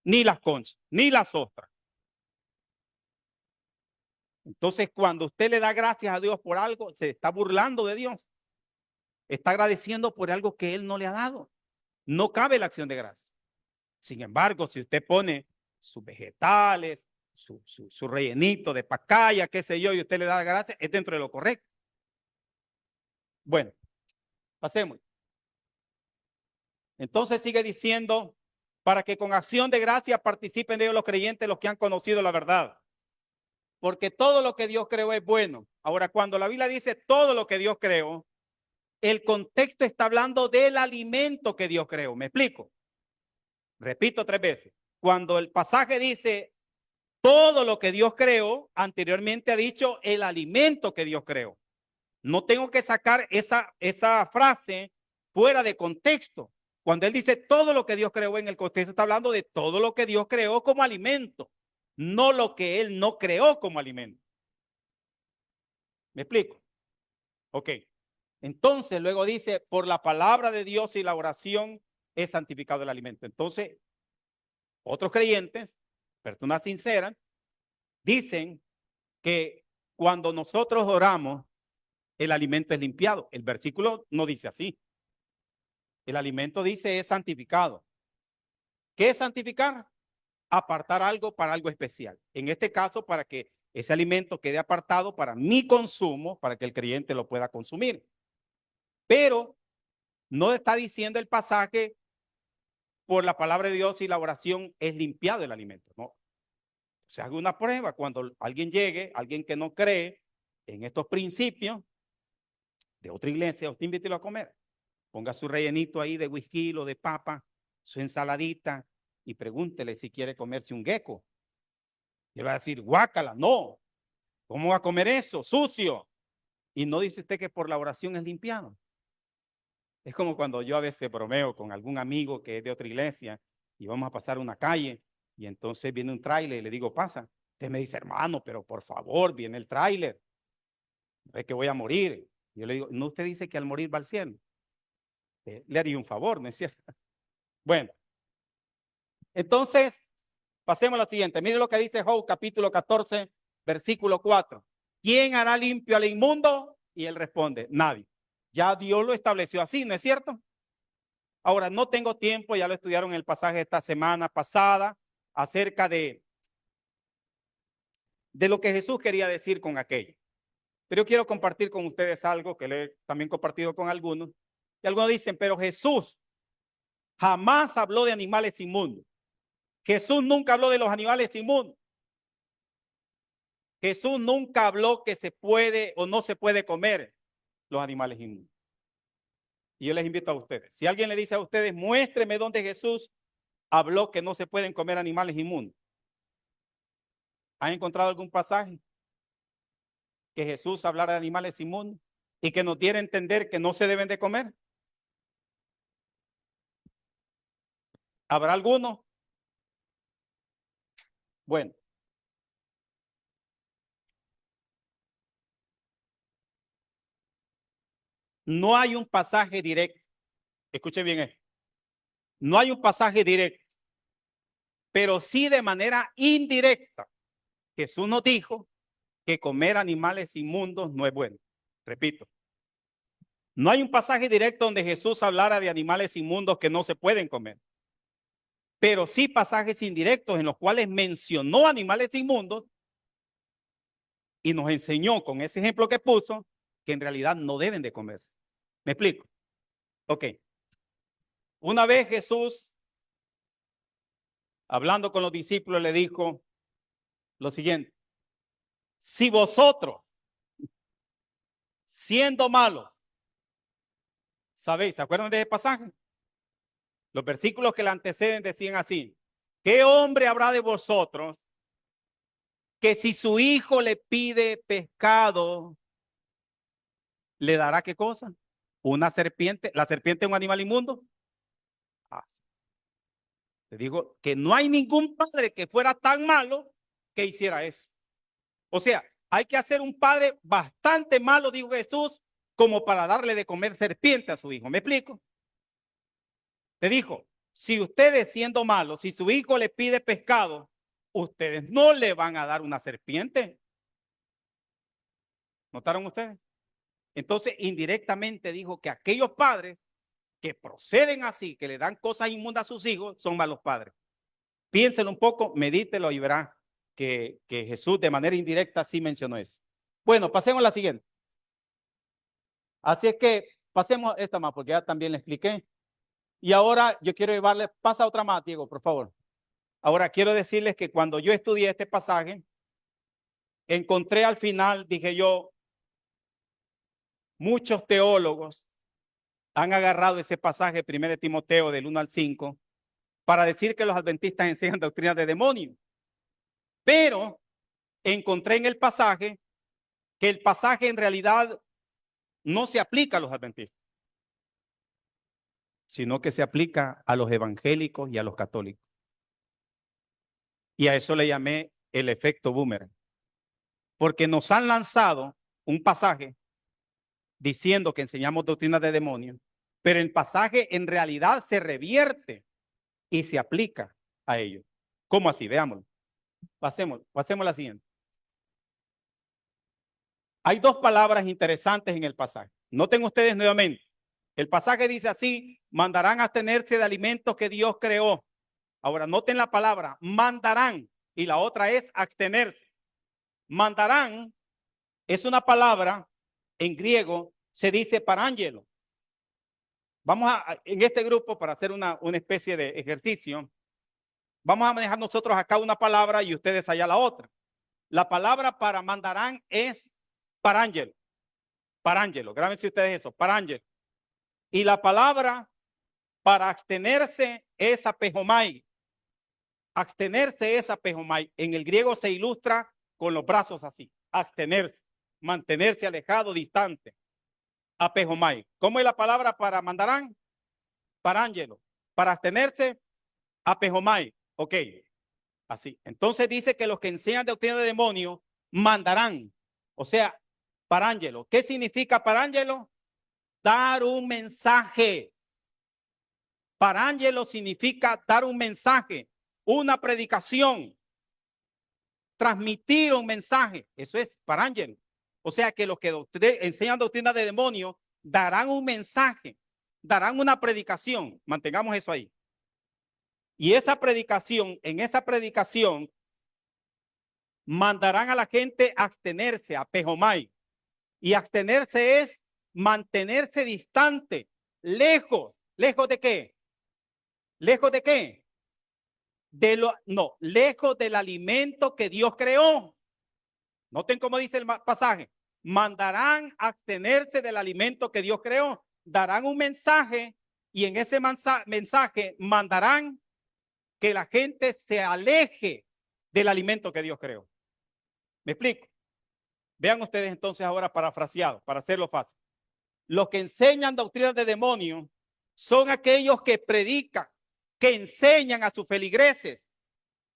ni las conchas, ni las ostras. Entonces, cuando usted le da gracias a Dios por algo, se está burlando de Dios. Está agradeciendo por algo que Él no le ha dado. No cabe la acción de gracia. Sin embargo, si usted pone sus vegetales, su rellenito de pacaya, qué sé yo, y usted le da gracias, es dentro de lo correcto. Bueno, pasemos. Entonces sigue diciendo, para que con acción de gracia participen de ellos los creyentes, los que han conocido la verdad. Porque todo lo que Dios creó es bueno. Ahora, cuando la Biblia dice todo lo que Dios creó, el contexto está hablando del alimento que Dios creó. ¿Me explico? Repito 3 veces. Cuando el pasaje dice todo lo que Dios creó, anteriormente ha dicho el alimento que Dios creó. No tengo que sacar esa frase fuera de contexto. Cuando él dice todo lo que Dios creó en el contexto, está hablando de todo lo que Dios creó como alimento, no lo que él no creó como alimento. ¿Me explico? Ok. Entonces luego dice, por la palabra de Dios y la oración es santificado el alimento. Entonces, otros creyentes, personas sinceras, dicen que cuando nosotros oramos, el alimento es limpiado. El versículo no dice así. El alimento dice es santificado. ¿Qué es santificar? Apartar algo para algo especial. En este caso, para que ese alimento quede apartado para mi consumo, para que el creyente lo pueda consumir. Pero no está diciendo el pasaje por la palabra de Dios y la oración es limpiado el alimento. No. Se haga una prueba cuando alguien llegue, alguien que no cree en estos principios de otra iglesia, usted invítelo a comer. Ponga su rellenito ahí de whisky o de papa, su ensaladita y pregúntele si quiere comerse un gecko. Y él va a decir, guácala, no. ¿Cómo va a comer eso? Sucio. Y no dice usted que por la oración es limpiado. Es como cuando yo a veces bromeo con algún amigo que es de otra iglesia y vamos a pasar una calle y entonces viene un tráiler y le digo, pasa. Usted me dice, hermano, pero por favor, viene el tráiler. No es que voy a morir. Yo le digo, ¿no usted dice que al morir va al cielo? Le haría un favor, ¿no es cierto? Bueno, entonces, pasemos a la siguiente. Mire lo que dice Job, capítulo 14, versículo 4. ¿Quién hará limpio al inmundo? Y él responde, nadie. Ya Dios lo estableció así, ¿no es cierto? Ahora, no tengo tiempo, ya lo estudiaron en el pasaje esta semana pasada, acerca de lo que Jesús quería decir con aquello. Pero yo quiero compartir con ustedes algo que le he también compartido con algunos. Y algunos dicen, pero Jesús jamás habló de animales inmundos. Jesús nunca habló de los animales inmundos. Jesús nunca habló que se puede o no se puede comer los animales inmundos. Y yo les invito a ustedes. Si alguien le dice a ustedes, muéstreme dónde Jesús habló que no se pueden comer animales inmundos. ¿Han encontrado algún pasaje que Jesús hablara de animales inmundos y que nos diera a entender que no se deben de comer? ¿Habrá alguno? Bueno. No hay un pasaje directo. Escuchen bien esto. No hay un pasaje directo, pero sí de manera indirecta. Jesús nos dijo que comer animales inmundos no es bueno. Repito. No hay un pasaje directo donde Jesús hablara de animales inmundos que no se pueden comer. Pero sí pasajes indirectos en los cuales mencionó animales inmundos y nos enseñó con ese ejemplo que puso que en realidad no deben de comerse. ¿Me explico? Ok. Una vez Jesús, hablando con los discípulos, le dijo lo siguiente: si vosotros, siendo malos, sabéis, ¿se acuerdan de ese pasaje? Los versículos que le anteceden decían así: ¿qué hombre habrá de vosotros que si su hijo le pide pescado, le dará qué cosa? Una serpiente. ¿La serpiente es un animal inmundo? Te digo que no hay ningún padre que fuera tan malo que hiciera eso. O sea, hay que hacer un padre bastante malo, dijo Jesús, como para darle de comer serpiente a su hijo. ¿Me explico? Te dijo, si ustedes siendo malos, si su hijo le pide pescado, ustedes no le van a dar una serpiente. ¿Notaron ustedes? Entonces, indirectamente dijo que aquellos padres que proceden así, que le dan cosas inmundas a sus hijos, son malos padres. Piénsenlo un poco, medítelo y verá que Jesús de manera indirecta sí mencionó eso. Bueno, pasemos a la siguiente. Así es que pasemos esta más, porque ya también le expliqué. Y ahora yo quiero llevarle, pasa otra más, Diego, por favor. Ahora quiero decirles que cuando yo estudié este pasaje, encontré al final, dije yo, muchos teólogos han agarrado ese pasaje, 1 Timoteo del 1 al 5, para decir que los adventistas enseñan doctrinas de demonios. Pero encontré en el pasaje que el pasaje en realidad no se aplica a los adventistas, sino que se aplica a los evangélicos y a los católicos. Y a eso le llamé el efecto boomerang, porque nos han lanzado un pasaje diciendo que enseñamos doctrinas de demonios, pero el pasaje en realidad se revierte y se aplica a ellos. ¿Cómo así? Veámoslo. Pasemos la siguiente. Hay dos palabras interesantes en el pasaje. Noten ustedes nuevamente. El pasaje dice así: mandarán a abstenerse de alimentos que Dios creó. Ahora noten la palabra mandarán y la otra es abstenerse. Mandarán es una palabra en griego, se dice parángelo. Vamos en este grupo, para hacer una especie de ejercicio, vamos a manejar nosotros acá una palabra y ustedes allá la otra. La palabra para mandarán es parángelo. Parángelo, grábense ustedes eso, parángelo. Y la palabra para abstenerse es apejomai. Abstenerse es apejomai. En el griego se ilustra con los brazos así. Abstenerse, mantenerse alejado, distante. Apejomai. ¿Cómo es la palabra para mandarán? Parángelo. Para abstenerse, apejomai. Ok. Así. Entonces dice que los que enseñan doctrina de demonios mandarán. O sea, parángelo. ¿Qué significa parángelo? Dar un mensaje. Parángelo significa dar un mensaje, una predicación, transmitir un mensaje. Eso es parángelo. O sea que los que enseñan doctrina de demonios darán un mensaje, darán una predicación. Mantengamos eso ahí. Y esa predicación, en esa predicación, mandarán a la gente a abstenerse, a pejomai. Y abstenerse es mantenerse distante, lejos. ¿Lejos de qué? ¿Lejos de qué? Lejos del alimento que Dios creó. Noten cómo dice el pasaje. Mandarán a abstenerse del alimento que Dios creó. Darán un mensaje y en ese mensaje mandarán que la gente se aleje del alimento que Dios creó. ¿Me explico? Vean ustedes entonces ahora parafraseado, para hacerlo fácil. Los que enseñan doctrinas de demonios son aquellos que predican, que enseñan a sus feligreses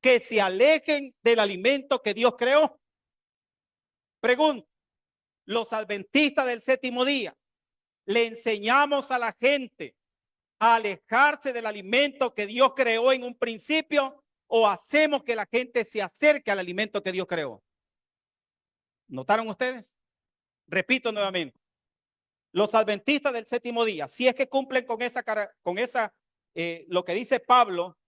que se alejen del alimento que Dios creó. Pregunto, los adventistas del séptimo día, ¿le enseñamos a la gente a alejarse del alimento que Dios creó en un principio o hacemos que la gente se acerque al alimento que Dios creó? ¿Notaron ustedes? Repito nuevamente. Los adventistas del séptimo día, si es que cumplen con lo que dice Pablo,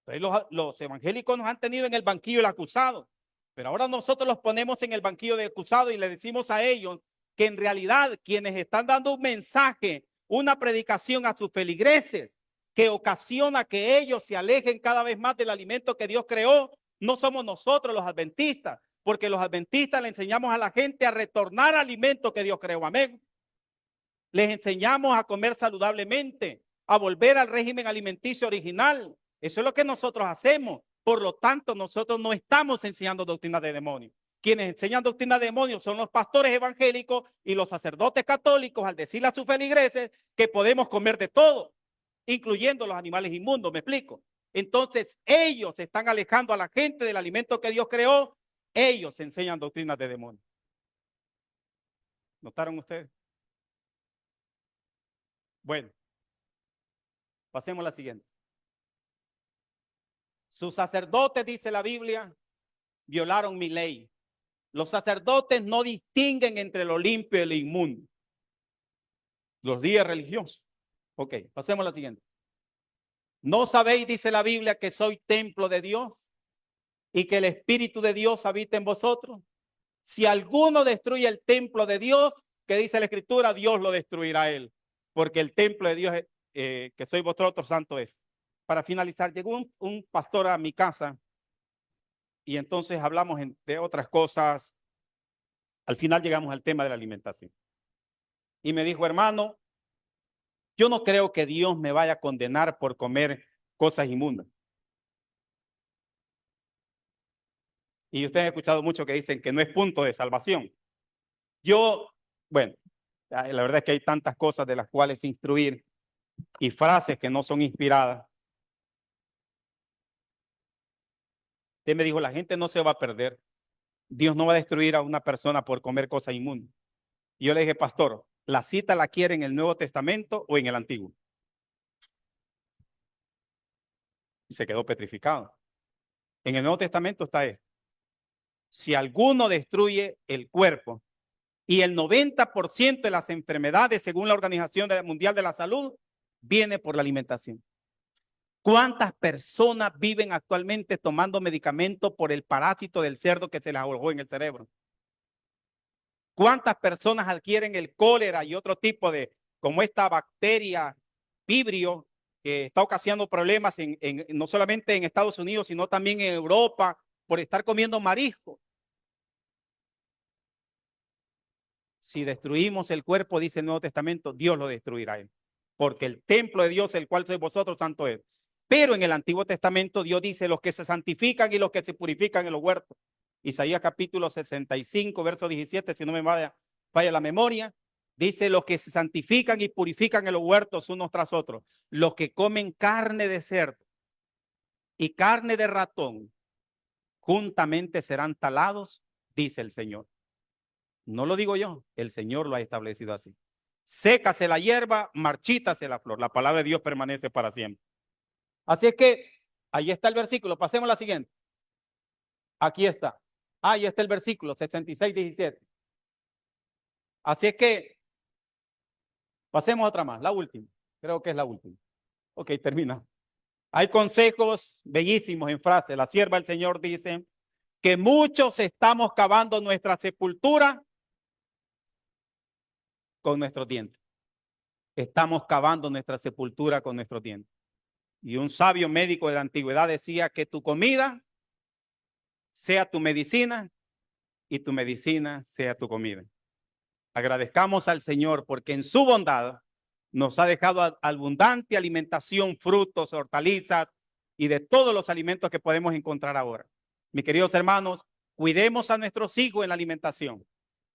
pues los evangélicos nos han tenido en el banquillo del acusado, pero ahora nosotros los ponemos en el banquillo del acusado y le decimos a ellos que en realidad quienes están dando un mensaje, una predicación a sus feligreses que ocasiona que ellos se alejen cada vez más del alimento que Dios creó, no somos nosotros los adventistas, porque los adventistas le enseñamos a la gente a retornar al alimento que Dios creó. Amén. Les enseñamos a comer saludablemente, a volver al régimen alimenticio original. Eso es lo que nosotros hacemos. Por lo tanto, nosotros no estamos enseñando doctrina de demonios. Quienes enseñan doctrina de demonios son los pastores evangélicos y los sacerdotes católicos al decirle a sus feligreses que podemos comer de todo, incluyendo los animales inmundos. ¿Me explico? Entonces, ellos están alejando a la gente del alimento que Dios creó. Ellos enseñan doctrinas de demonios. ¿Notaron ustedes? Bueno, pasemos a la siguiente. Sus sacerdotes, dice la Biblia, violaron mi ley. Los sacerdotes no distinguen entre lo limpio y lo inmundo. Los días religiosos. Ok, pasemos a la siguiente. ¿No sabéis, dice la Biblia, que soy templo de Dios y que el Espíritu de Dios habita en vosotros? Si alguno destruye el templo de Dios, que dice la Escritura, Dios lo destruirá a él. Porque el templo de Dios, que soy vosotros, santo es. Para finalizar, llegó un pastor a mi casa y entonces hablamos de otras cosas. Al final llegamos al tema de la alimentación. Y me dijo, hermano, yo no creo que Dios me vaya a condenar por comer cosas inmundas. Y ustedes han escuchado mucho que dicen que no es punto de salvación. Bueno, la verdad es que hay tantas cosas de las cuales instruir y frases que no son inspiradas. Usted me dijo, la gente no se va a perder. Dios no va a destruir a una persona por comer cosas inmundas. Y yo le dije, pastor, ¿la cita la quiere en el Nuevo Testamento o en el Antiguo? Y se quedó petrificado. En el Nuevo Testamento está esto. Si alguno destruye el cuerpo, y el 90% de las enfermedades, según la Organización Mundial de la Salud, viene por la alimentación. ¿Cuántas personas viven actualmente tomando medicamentos por el parásito del cerdo que se les alojó en el cerebro? ¿Cuántas personas adquieren el cólera y otro tipo de, como esta bacteria vibrio, que está ocasionando problemas no solamente en Estados Unidos, sino también en Europa, por estar comiendo marisco? Si destruimos el cuerpo, dice el Nuevo Testamento, Dios lo destruirá él. Porque el templo de Dios, el cual sois vosotros, santo es. Pero en el Antiguo Testamento Dios dice los que se santifican y los que se purifican en los huertos. Isaías capítulo 65, verso 17, si no me falla la memoria, dice los que se santifican y purifican en los huertos unos tras otros. Los que comen carne de cerdo y carne de ratón, juntamente serán talados, dice el Señor. No lo digo yo, el Señor lo ha establecido así. Sécase la hierba, marchítase la flor. La palabra de Dios permanece para siempre. Así es que ahí está el versículo. Pasemos a la siguiente. Aquí está. Ahí está el versículo 66, 17. Así es que pasemos a otra más, la última. Creo que es la última. Ok, termina. Hay consejos bellísimos en frase. La sierva del Señor dice que muchos estamos cavando nuestra sepultura con nuestros dientes. Estamos cavando nuestra sepultura con nuestros dientes. Y un sabio médico de la antigüedad decía que tu comida sea tu medicina y tu medicina sea tu comida. Agradezcamos al Señor porque en su bondad nos ha dejado abundante alimentación, frutos, hortalizas y de todos los alimentos que podemos encontrar ahora. Mis queridos hermanos, cuidemos a nuestros hijos en la alimentación.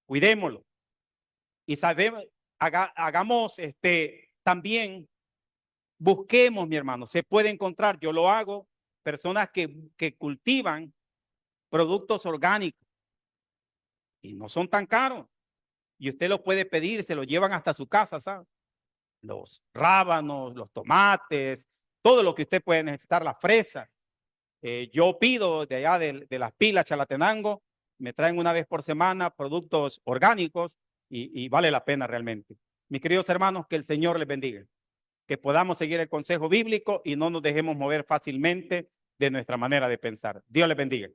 Cuidémoslo. Y hagamos también. Busquemos, mi hermano, se puede encontrar, yo lo hago, personas que cultivan productos orgánicos y no son tan caros. Y usted los puede pedir, se los llevan hasta su casa, ¿sabe? Los rábanos, los tomates, todo lo que usted puede necesitar, las fresas. Yo pido de allá de las pilas Chalatenango, me traen una vez por semana productos orgánicos y vale la pena realmente. Mis queridos hermanos, que el Señor les bendiga. Que podamos seguir el consejo bíblico y no nos dejemos mover fácilmente de nuestra manera de pensar. Dios les bendiga.